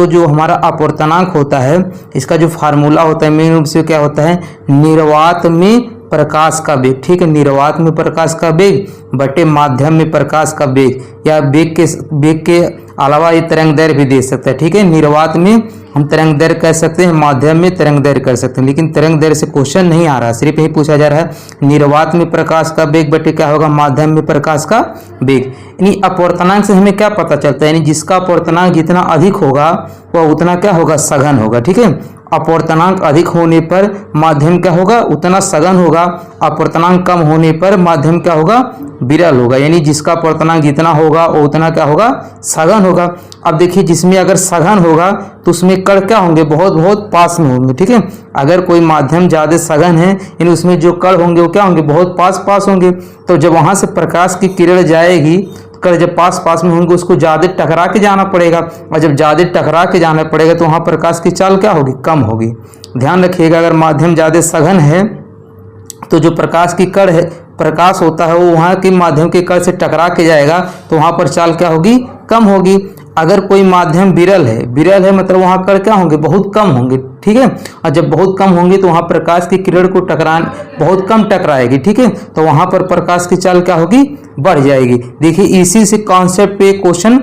दोस्तों जो हमारा अपवर्तनांक होता है, इसका जो फार्मूला होता है मेन रूप से क्या होता है, निर्वात में प्रकाश का वेग। ठीक है, निर्वात में प्रकाश का वेग बटे माध्यम में प्रकाश का वेग, या वेग के अलावा ये तरंग दैर्घ्य भी दे सकता है। ठीक है, निर्वात में हम तरंग दैर्घ्य कह सकते हैं, माध्यम में तरंग दैर्घ्य कर सकते हैं, लेकिन तरंग दैर्घ्य से क्वेश्चन नहीं आ रहा, सिर्फ यही पूछा जा रहा है निर्वात में प्रकाश का वेग बटे क्या होगा, माध्यम में प्रकाश का वेग। यानी अपवर्तनांक से हमें क्या पता चलता है, यानी जिसका अपवर्तनांक जितना अधिक होगा वह उतना क्या होगा, सघन होगा। ठीक है, अपवर्तनांक अधिक होने पर माध्यम क्या होगा, उतना सघन होगा। अपवर्तनांक कम होने पर माध्यम क्या होगा, विरल होगा। यानी जिसका अपवर्तनांक जितना होगा वो उतना क्या होगा, सघन होगा। अब देखिए जिसमें अगर सघन होगा तो उसमें कण क्या होंगे, बहुत बहुत पास में होंगे। ठीक है, अगर कोई माध्यम ज्यादा सघन है यानी उसमें जो कण होंगे वो क्या होंगे, बहुत पास पास होंगे। तो जब वहां से प्रकाश की किरण जाएगी, कण जब पास पास में होंगे उसको ज्यादा टकरा के जाना पड़ेगा, और जब ज्यादा टकरा के जाना पड़ेगा तो वहां प्रकाश की चाल क्या होगी, कम होगी। ध्यान रखिएगा, अगर माध्यम ज्यादा सघन है तो जो प्रकाश की कण है, प्रकाश होता है वो वहां के माध्यम के कण से टकरा के जाएगा तो वहां पर चाल क्या होगी, कम होगी। अगर कोई माध्यम विरल है मतलब वहां कण क्या होंगे, बहुत कम होंगे। ठीक है, और जब बहुत कम होंगे तो वहां प्रकाश की किरण को बहुत कम टकराएगी। ठीक है, तो वहां पर प्रकाश की चाल क्या होगी, बढ़ जाएगी। देखिए इसी से कॉन्सेप्ट पे क्वेश्चन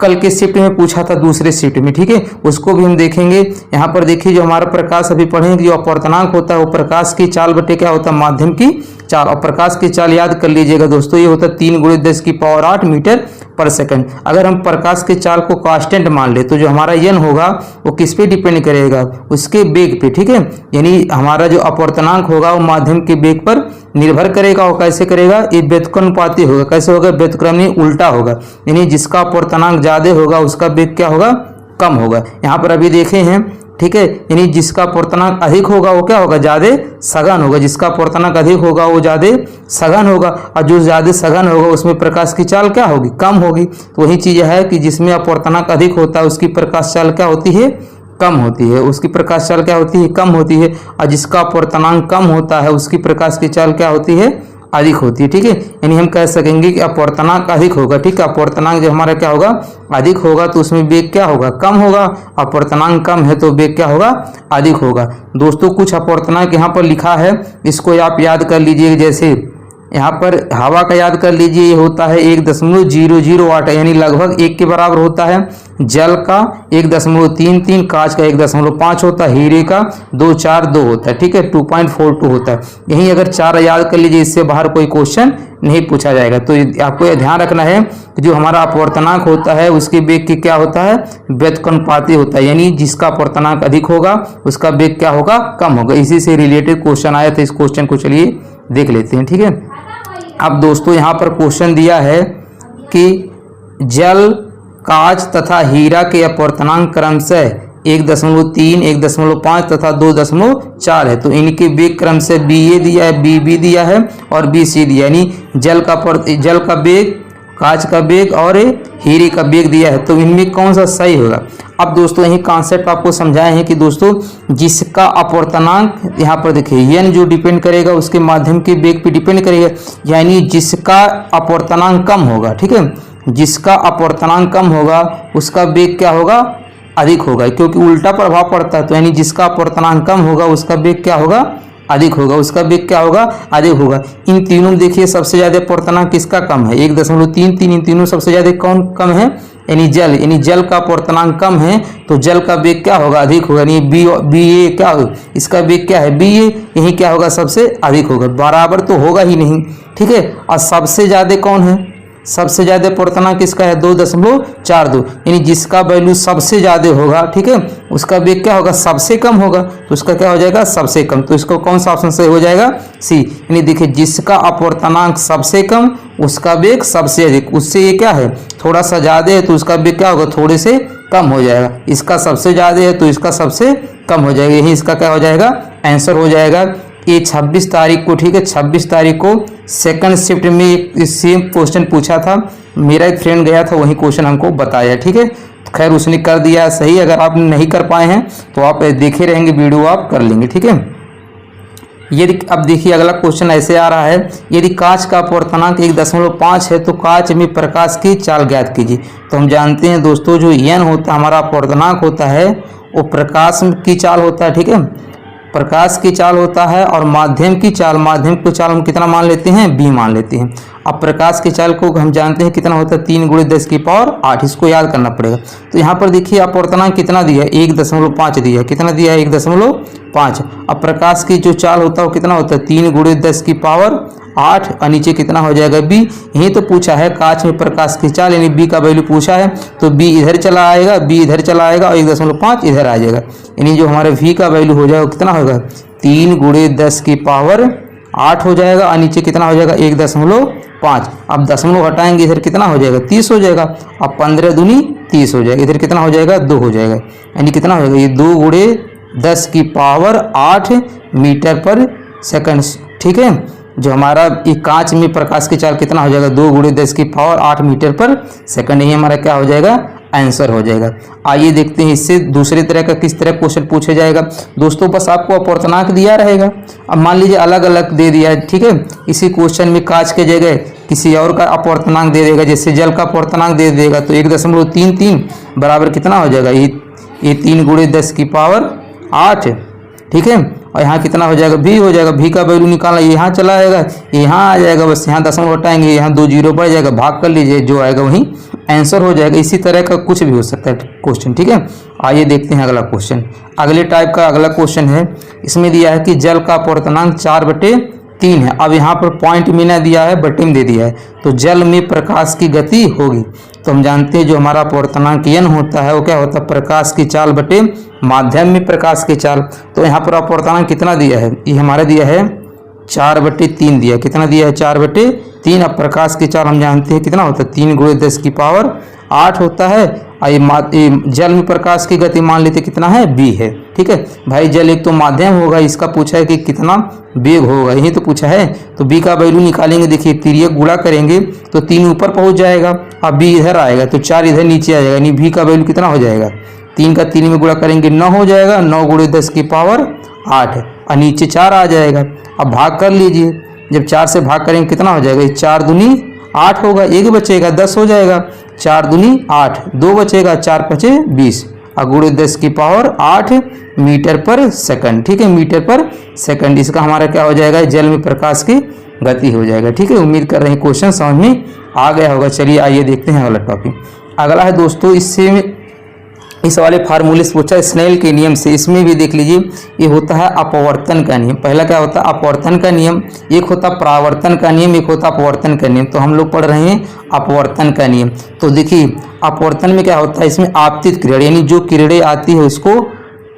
कल के शिफ्ट में पूछा था, दूसरे शिफ्ट में। ठीक है, उसको भी हम देखेंगे। यहाँ पर देखिए जो हमारा प्रकाश अभी पढ़ेंगे, जो अपवर्तनांक होता है वो प्रकाश की चाल बटे क्या होता है, माध्यम की चाल। और प्रकाश की चाल याद कर लीजिएगा दोस्तों, ये होता है 3 × 10⁸ मीटर पर सेकंड। अगर हम प्रकाश की चाल को कांस्टेंट मान ले तो जो हमारा n होगा वो किस पे डिपेंड करेगा, उसके वेग पे। ठीक है, यानी हमारा जो अपवर्तनांक होगा वो माध्यम के वेग पर निर्भर करेगा। और कैसे करेगा, ये व्युत्क्रमानुपाती होगा। कैसे होगा, व्युत्क्रम उल्टा होगा, यानी जिसका अपवर्तनांक ज्यादा होगा उसका वेग क्या होगा, कम होगा। यहाँ पर अभी देखे हैं। ठीक है, यानी जिसका अपवर्तनांक अधिक होगा वो क्या होगा, ज्यादा सघन होगा। जिसका अपवर्तनांक अधिक होगा वो ज्यादा सघन होगा, और जो ज्यादा सघन होगा उसमें प्रकाश की चाल क्या होगी, कम होगी। तो वही चीज है कि जिसमें अपवर्तनांक अधिक होता है उसकी प्रकाश चाल क्या होती है, कम होती है। उसकी प्रकाश चाल क्या होती है, कम होती है। और जिसका अपवर्तनांक कम होता है उसकी प्रकाश की चाल क्या होती है, अधिक होती है। ठीक है, यानी हम कह सकेंगे कि अपवर्तनांक अधिक होगा। ठीक है, अपवर्तनांक जो हमारा क्या होगा, अधिक होगा तो उसमें वेग क्या होगा, कम होगा। अपवर्तनांक कम है तो वेग क्या होगा, अधिक होगा। दोस्तों कुछ अपवर्तनांक यहाँ पर लिखा है, इसको आप याद कर लीजिए। जैसे यहाँ पर हवा का याद कर लीजिए, ये होता है 1.00 यानी लगभग 1 के बराबर होता है। जल का 1.33, कांच का 1.5 होता है, हीरे का 2.42 होता है। ठीक है, 2.42 होता है। यही अगर 4 याद कर लीजिए, इससे बाहर कोई क्वेश्चन नहीं पूछा जाएगा। तो आपको यह ध्यान रखना है कि जो हमारा अपवर्तनांक होता है उसके वेग की क्या होता है, व्युत्क्रमानुपाती होता है। यानी जिसका अपवर्तनांक अधिक होगा उसका वेग क्या होगा, कम होगा। इसी से रिलेटेड क्वेश्चन आया था, इस क्वेश्चन को चलिए देख लेते हैं। ठीक है, अब दोस्तों यहाँ पर क्वेश्चन दिया है कि जल, कांच तथा हीरा के अपवर्तनांक क्रमशः 1.3, 1.5 तथा 2.4 है। तो इनके वेग क्रम से BA दिया है, BB दिया है और BC दिया है। यानी जल का वेग, कांच का वेग और हीरे का वेग दिया है। तो इनमें कौन सा सही होगा। अब दोस्तों यही कॉन्सेप्ट आपको समझाए हैं कि दोस्तों जिसका अपवर्तनांक, यहाँ पर देखिए n जो डिपेंड करेगा उसके माध्यम के वेग पे डिपेंड करेगा। यानी जिसका अपवर्तनांक कम होगा, ठीक है, जिसका अपवर्तनांक कम होगा उसका वेग क्या होगा, अधिक होगा, क्योंकि उल्टा प्रभाव पड़ता है। तो यानी जिसका अपवर्तनांक कम होगा उसका वेग क्या होगा, अधिक होगा, उसका वेग क्या होगा, अधिक होगा। इन तीनों में देखिए सबसे ज्यादा अपवर्तनांक किसका कम है, 1.33। इन तीनों सबसे ज्यादा कौन कम है, यानी जल का अपवर्तनांक कम है तो जल का वेग क्या होगा, अधिक होगा। यानी BA क्या होगा, इसका वेग क्या है, BA, यही क्या होगा, सबसे अधिक होगा। बराबर तो होगा ही नहीं, ठीक है। और सबसे ज्यादा कौन है, सबसे ज्यादा अपवर्तनांक किसका है, 2.42। यानी जिसका वैल्यू सबसे ज्यादा होगा, ठीक है, उसका वेग क्या होगा, सबसे कम होगा। तो उसका क्या हो जाएगा, सबसे कम। तो इसको कौन सा ऑप्शन सही हो जाएगा, सी। यानी देखिए जिसका अपवर्तनांक सबसे कम उसका वेग सबसे अधिक। उससे ये क्या है, थोड़ा सा ज्यादा है तो उसका वेग क्या होगा, थोड़े से कम हो जाएगा। इसका सबसे ज्यादा है तो इसका सबसे कम हो जाएगा। यही इसका क्या हो जाएगा, आंसर हो जाएगा। ये 26 तारीख को, ठीक है, 26 तारीख को सेकंड शिफ्ट में एक सेम क्वेश्चन पूछा था। मेरा एक फ्रेंड गया था, वही क्वेश्चन हमको बताया, ठीक है। खैर उसने कर दिया सही। अगर आप नहीं कर पाए हैं तो आप देखे रहेंगे वीडियो, आप कर लेंगे, ठीक है। यदि अब देखिए अगला क्वेश्चन ऐसे आ रहा है, यदि कांच का अपवर्तनांक 1.5 है तो कांच में प्रकाश की चाल ज्ञात कीजिए। तो हम जानते हैं दोस्तों जो n होता है हमारा अपवर्तनांक होता है वो प्रकाश की चाल होता है, ठीक है, प्रकाश की चाल होता है, और माध्यम की चाल हम कितना मान लेते हैं, b मान लेते हैं। अब प्रकाश की चाल को हम जानते हैं कितना होता है 3 × 10⁸, इसको याद करना पड़ेगा। तो यहाँ पर देखिए अपवर्तनांक कितना दिया है 1.5 दिया है, कितना दिया है 1.5। अब प्रकाश की जो चाल होता है वो कितना होता है 3 × 10⁸, और नीचे कितना हो जाएगा b। यही तो पूछा है कांच में प्रकाश की चाल, यानी b का वैल्यू पूछा है, तो b इधर चला आएगा, b इधर चला आएगा और 1.5 इधर आ जाएगा, यानी जो हमारे v का वैल्यू हो जाएगा कितना होगा 3 × 10⁸ हो जाएगा, और नीचे कितना हो जाएगा 1.5। अब दशमलव हटाएंगे इधर कितना हो जाएगा 30 हो जाएगा। अब 15 दूनी 30 हो जाएगा, इधर कितना हो जाएगा 2 हो जाएगा, यानी कितना हो जाएगा ये 2 × 10⁸ मीटर पर सेकंड, ठीक है। जो हमारा ये कांच में प्रकाश की चाल कितना हो जाएगा 2 × 10⁸ मीटर पर सेकंड, ये हमारा क्या हो जाएगा आंसर हो जाएगा। आइए देखते हैं इससे दूसरे तरह का किस तरह क्वेश्चन पूछा जाएगा। दोस्तों बस आपको अपवर्तनांक दिया रहेगा, अब मान लीजिए अलग अलग दे दिया है, ठीक है। इसी क्वेश्चन में कांच के जगह किसी और का अपवर्तनांक दे देगा, जैसे जल का अपवर्तनांक दे देगा, तो 1.33 बराबर कितना हो जाएगा ये 3 × 10⁸, ठीक है। और यहाँ कितना हो जाएगा v हो जाएगा, v का वैल्यू निकालना, यहाँ चला आएगा, यहाँ आ जाएगा, बस यहाँ दशमलव हटाएंगे, यहाँ 2 जीरो बढ़ जाएगा, भाग कर लीजिए, जो आएगा वही आंसर हो जाएगा। इसी तरह का कुछ भी हो सकता है क्वेश्चन, ठीक है। आइए देखते हैं अगला क्वेश्चन। अगले टाइप का अगला क्वेश्चन है, इसमें दिया है कि जल का अपवर्तनांक 4/3 है। अब यहाँ पर पॉइंट में ना दिया है, बटे में दे दिया है, तो जल में प्रकाश की गति होगी। तो हम जानते हैं जो हमारा अपवर्तनांक n होता है वो क्या होता है प्रकाश की चाल बटे माध्यम में प्रकाश की चाल। तो यहाँ पर अपवर्तनांक कितना दिया है, ये हमारा दिया है 4/3 दिया, कितना दिया है 4/3। अब प्रकाश की चाल हम जानते हैं कितना होता है 3 × 10⁸ होता है, और ये जल में प्रकाश की गति मान लेते कितना है b है, ठीक है भाई। जल एक तो माध्यम होगा, इसका पूछा है कि कितना वेग होगा, यही तो पूछा है। तो b का वैल्यू निकालेंगे, देखिए तिर्यक गुणा करेंगे तो 3 ऊपर पहुंच जाएगा, अब b इधर आएगा तो 4 इधर नीचे आ जाएगा, यानी v का वैल्यू कितना हो जाएगा 3 का 3 में गुणा करेंगे 9 हो जाएगा, 9 × 10⁸, और नीचे 4 आ जाएगा। अब भाग कर लीजिए, जब 4 से भाग करेंगे कितना हो जाएगा 4 दूनी 8 होगा, 1 बचेगा 10 हो जाएगा, 4 दूनी 8, 2 बचेगा, 4 5 20, और × 10⁸ मीटर पर सेकंड, ठीक है, मीटर पर सेकंड। इसका हमारा क्या हो जाएगा जल में प्रकाश की गति हो जाएगा, ठीक है। उम्मीद कर रहे हैं क्वेश्चन समझ में आ गया होगा। चलिए आइए देखते हैं अगला टॉपिक। अगला है दोस्तों, इससे इस वाले फार्मूले से पूछा स्नेल के नियम से, इसमें भी देख लीजिए ये होता है अपवर्तन का नियम। पहला क्या होता है अपवर्तन का नियम, एक होता परावर्तन का नियम, एक होता अपवर्तन का नियम। तो हम लोग पढ़ रहे हैं अपवर्तन का नियम। तो देखिए अपवर्तन में क्या होता है, इसमें आपतित किरण यानी जो किरणें आती है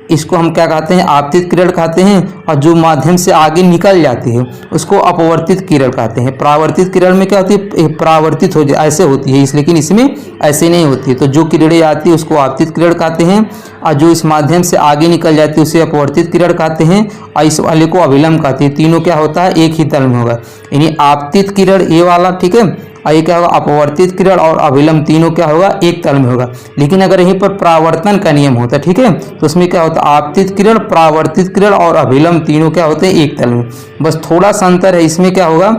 इसको हम क्या कहते हैं आपतित किरण कहते हैं, और जो माध्यम से आगे निकल जाती है उसको अपवर्तित किरण कहते हैं। परावर्तित किरण में क्या होती है परावर्तित हो जाए ऐसे होती है, लेकिन इसमें ऐसे नहीं होती है। तो जो किरणें आती है उसको आपतित किरण कहते हैं, और जो इस माध्यम से आगे निकल जाती है उसे अपवर्तित किरण कहते हैं, और इस वाले को अभिलंब कहते हैं। तीनों क्या होता है एक ही तल में होगा, यानी आपतित किरण ये वाला, ठीक है, और ये क्या होगा अपवर्तित किरण और अभिलंब तीनों क्या होगा एक तल में होगा। लेकिन अगर यहीं पर परावर्तन का नियम होता है, ठीक है, तो उसमें क्या होता है आपतित किरण, परावर्तित किरण और अभिलंब तीनों क्या होते हैं एक तल में। बस थोड़ा सा अंतर है, इसमें क्या होगा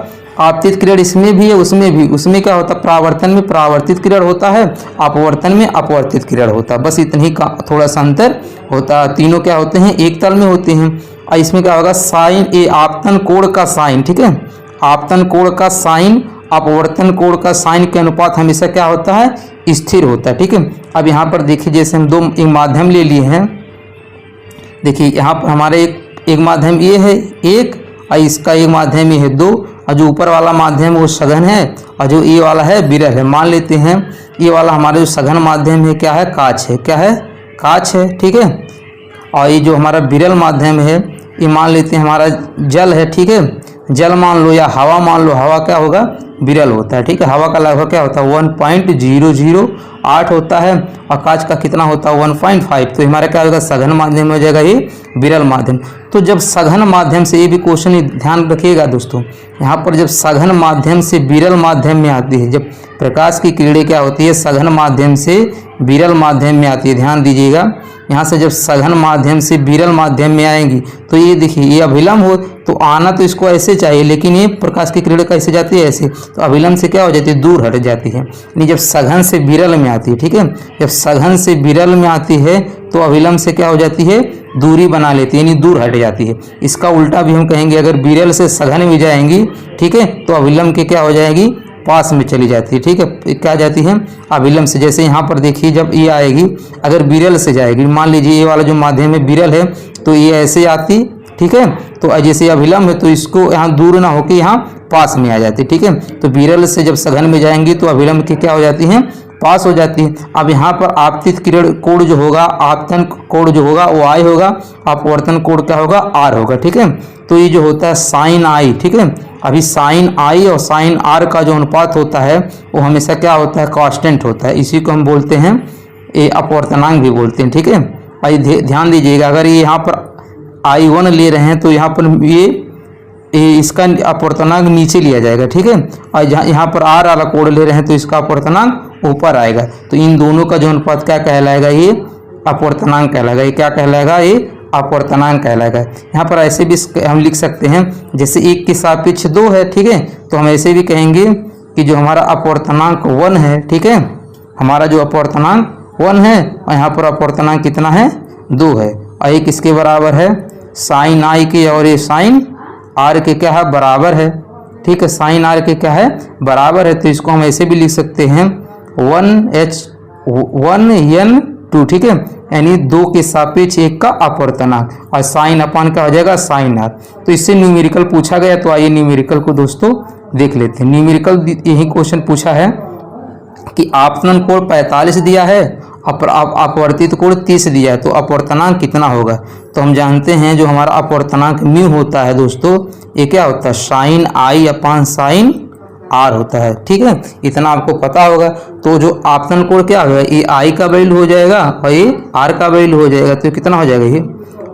आपतित किरण इसमें भी है उसमें भी, उसमें क्या होता है परावर्तन में परावर्तित किरण होता है, अपवर्तन में अपवर्तित किरण होता है, बस इतनी ही का थोड़ा सा अंतर होता है। तीनों क्या होते हैं एक तल में होते हैं। और इसमें क्या होगा साइन ए आपतन कोण का साइन, ठीक है, आपतन कोण का साइन अपवर्तन कोण का साइन के अनुपात हमेशा क्या होता है स्थिर होता है, ठीक है। अब यहाँ पर देखिए जैसे हम एक माध्यम ले लिए हैं, देखिए यहाँ पर हमारे एक माध्यम ये है एक, और इसका एक माध्यम ये है 2, और जो ऊपर वाला माध्यम वो सघन है, और जो ये वाला है विरल है। मान लेते हैं ये वाला हमारा जो सघन माध्यम है क्या है कांच है, क्या है कांच है, ठीक है। और ये जो हमारा विरल माध्यम है ये मान लेते हैं हमारा जल है, ठीक है, जल मान लो या हवा मान लो, हवा क्या होगा विरल होता है, ठीक है। हवा का लगभग क्या होता है 1.008 होता है, और कांच का कितना होता है 1.5। तो हमारा क्या होगा सघन माध्यम हो जाएगा ये विरल माध्यम। तो जब सघन माध्यम से, ये भी क्वेश्चन ध्यान रखिएगा दोस्तों, यहाँ पर जब सघन माध्यम से विरल माध्यम में आती है, जब प्रकाश की किरणें क्या होती है सघन माध्यम से विरल माध्यम में आती है, ध्यान दीजिएगा, यहाँ से जब सघन माध्यम से विरल माध्यम में आएंगी तो ये देखिए ये अभिलंब हो तो आना तो इसको ऐसे चाहिए, लेकिन ये प्रकाश की किरण कैसे जाती है ऐसे, तो अभिलंब से क्या हो जाती है, दूर हट जाती है। यानी जब सघन से विरल में आती है, ठीक है, जब सघन से विरल में आती है तो अभिलंब से क्या हो जाती है, दूरी बना लेती है, यानी दूर हट जाती है। इसका उल्टा भी हम कहेंगे, अगर विरल से सघन में जाएंगी, ठीक है, तो अभिलंब के क्या हो जाएगी, पास में चली जाती है, ठीक है, क्या जाती है, अभिलंब से। जैसे यहाँ पर देखिए जब ये आएगी, अगर विरल से जाएगी, मान लीजिए ये वाला जो माध्यम में विरल है तो ये ऐसे आती, ठीक है, तो जैसे अभिलंब है तो इसको यहाँ दूर ना होकर यहाँ पास में आ जाती, ठीक है। तो विरल से जब सघन में जाएंगी तो अभिलंब की क्या हो जाती है, पास हो जाती है। अब यहाँ पर आपतित किरण कोण जो होगा, आपतन कोण जो होगा वो आई होगा, अपवर्तन कोण क्या होगा, आर होगा, ठीक है। तो ये जो होता है साइन आई, ठीक है, अभी साइन आई और साइन आर का जो अनुपात होता है वो हमेशा क्या होता है, कांस्टेंट होता है। इसी को हम बोलते हैं ये अपवर्तनांक भी बोलते हैं, ठीक है। आइए ध्यान दीजिएगा, अगर ये यहाँ पर I1 ले रहे हैं तो यहाँ पर ये इसका अपवर्तनांक नीचे लिया जाएगा, ठीक है, और यहाँ पर आर वाला कोण ले रहे हैं तो इसका अपवर्तनांक ऊपर आएगा। तो इन दोनों का जो अनुपात क्या कहलाएगा, ये अपवर्तनांक कहलाएगा। ये क्या कहलाएगा, ये अपवर्तनांक कहलाएगा। यहाँ पर ऐसे भी हम लिख सकते हैं, जैसे 1 के सापेक्ष 2 है, ठीक है, तो हम ऐसे भी कहेंगे कि जो हमारा अपवर्तनांक 1 है, ठीक है, हमारा जो अपवर्तनांक 1 है और यहाँ पर अपवर्तनांक कितना है, 2 है, और ये किसके बराबर है, साइन आई के, और ये साइन आर के क्या है, बराबर है, ठीक है, साइन आर के क्या है, बराबर है। तो इसको हम ऐसे भी लिख सकते हैं 1n2, ठीक है, यानी 2 के सापेक्ष 1 का अपवर्तनांक, और साइन अपान क्या हो जाएगा, साइन आर। तो इससे न्यूमेरिकल पूछा गया, तो आइए न्यूमेरिकल को दोस्तों देख लेते हैं। न्यूमेरिकल यही क्वेश्चन पूछा है कि आपतन कोण 45 दिया है, अपवर्तित कोण 30 दिया है, तो अपवर्तनांक कितना होगा। तो हम जानते हैं जो हमारा अपवर्तनांक म्यू होता है दोस्तों, ये क्या होता है, sine i upon sine r होता है, ठीक है, इतना आपको पता होगा। तो जो आपतन कोण क्या होगा, ये आई का वैल्यू हो जाएगा और ये आर का वैल्यू हो जाएगा, तो कितना हो जाएगा, ये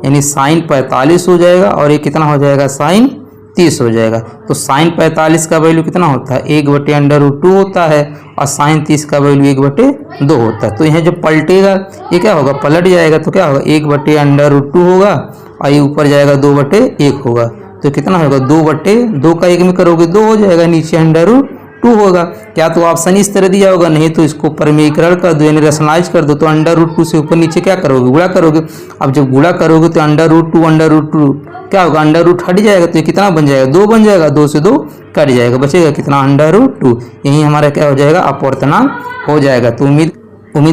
यानी साइन 45 हो जाएगा और ये कितना हो जाएगा, साइन 30 हो जाएगा। तो साइन 45 का वैल्यू कितना होता है, 1/√2 होता है, और साइन 30 का वैल्यू 1/2 होता है। तो यह जब पलटेगा ये क्या होगा, पलट जाएगा, तो क्या होगा, 1/√2 होगा और ये ऊपर जाएगा 2/1 होगा। तो कितना होगा, 2/2 का 1 में करोगे 2 हो जाएगा, नीचे √2 होगा। क्या तो ऑप्शन इस तरह दिया होगा, नहीं तो इसको परमीकरण कर दो, यानी रैशनलाइज कर दो। तो √2 से ऊपर नीचे क्या करोगे, गुणा करोगे। अब जब गुणा करोगे तो √2 क्या होगा, √रूट हट जाएगा, तो ये कितना बन जाएगा, 2 बन जाएगा, 2 से 2 कट जाएगा, बचेगा कितना, √2। यही हमारा क्या हो जाएगा, अपवर्तनांक हो जाएगा। तो उम्मीद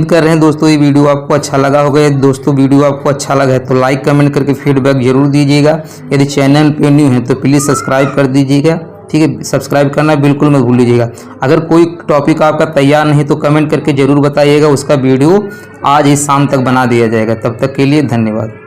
कर रहे हैं दोस्तों ये वीडियो आपको अच्छा लगा होगा। दोस्तों वीडियो आपको अच्छा लगा है तो लाइक कमेंट करके फीडबैक जरूर दीजिएगा। यदि चैनल पे न्यू है तो प्लीज़ सब्सक्राइब कर दीजिएगा, ठीक है, सब्सक्राइब करना बिल्कुल मत भूल लीजिएगा। अगर कोई टॉपिक आपका तैयार नहीं तो कमेंट करके ज़रूर बताइएगा, उसका वीडियो आज ही शाम तक बना दिया जाएगा। तब तक के लिए धन्यवाद।